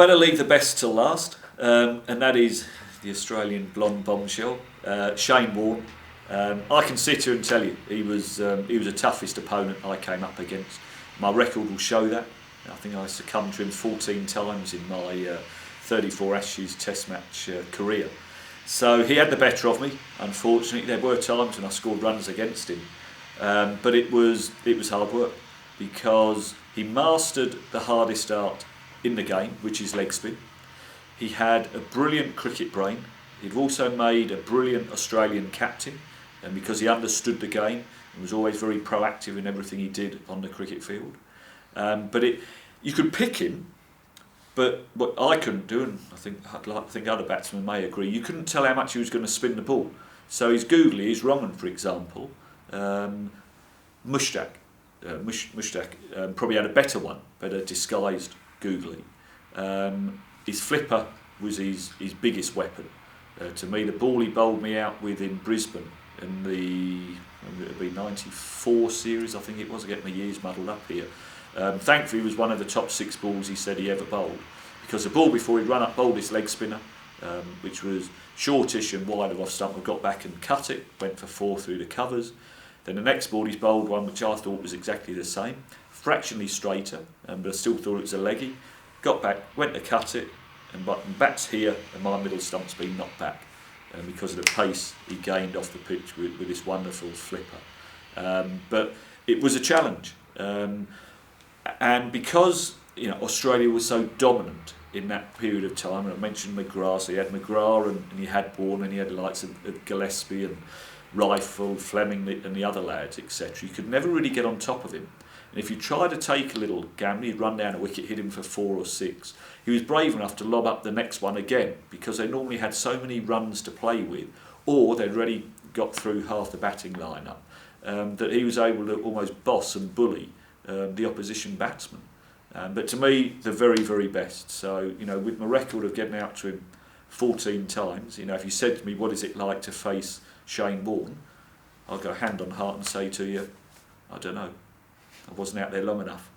better leave the best till last, and that is the Australian blonde bombshell, Shane Warne. I can sit here and tell you he was the toughest opponent I came up against. My record will show that. I think I succumbed to him 14 times in my 34 Ashes Test match career. So he had the better of me. Unfortunately, there were times when I scored runs against him, but it was hard work, because he mastered the hardest art in the game, which is leg spin. He had a brilliant cricket brain. He'd also made a brilliant Australian captain, and because he understood the game and was always very proactive in everything he did on the cricket field. You could pick him, but what I couldn't do, and I'd like to think other batsmen may agree, you couldn't tell how much he was going to spin the ball. So his googly, his wrong one, for example, Mushtaq probably had a better one, better disguised googly. His flipper was his biggest weapon. To me, the ball he bowled me out with in Brisbane in the 94 series, I think it was. I get my years muddled up here. Thankfully, it was one of the top 6 balls he said he ever bowled, because the ball before he'd run up bowled this leg spinner, which was shortish and wide of off stump. I got back and cut it, went for 4 through the covers. Then the next ball he's bowled one which I thought was exactly the same, fractionally straighter, but I still thought it was a leggy. Got back, went to cut it, and bats here, and my middle stump's been knocked back because of the pace he gained off the pitch with this wonderful flipper. But it was a challenge, and because Australia was so dominant in that period of time, and I mentioned McGrath, so you had McGrath and you had Warne, and you had the likes of Gillespie and Rifle, Fleming and the other lads, etc. You could never really get on top of him. And if you tried to take a little gamble, he'd run down a wicket, hit him for 4 or 6. He was brave enough to lob up the next one again, because they normally had so many runs to play with, or they'd already got through half the batting lineup, that he was able to almost boss and bully the opposition batsman. But to me, the very, very best. So, with my record of getting out to him 14 times, if you said to me, what is it like to face Shane Warne, I'll go hand on heart and say to you, I don't know. I wasn't out there long enough.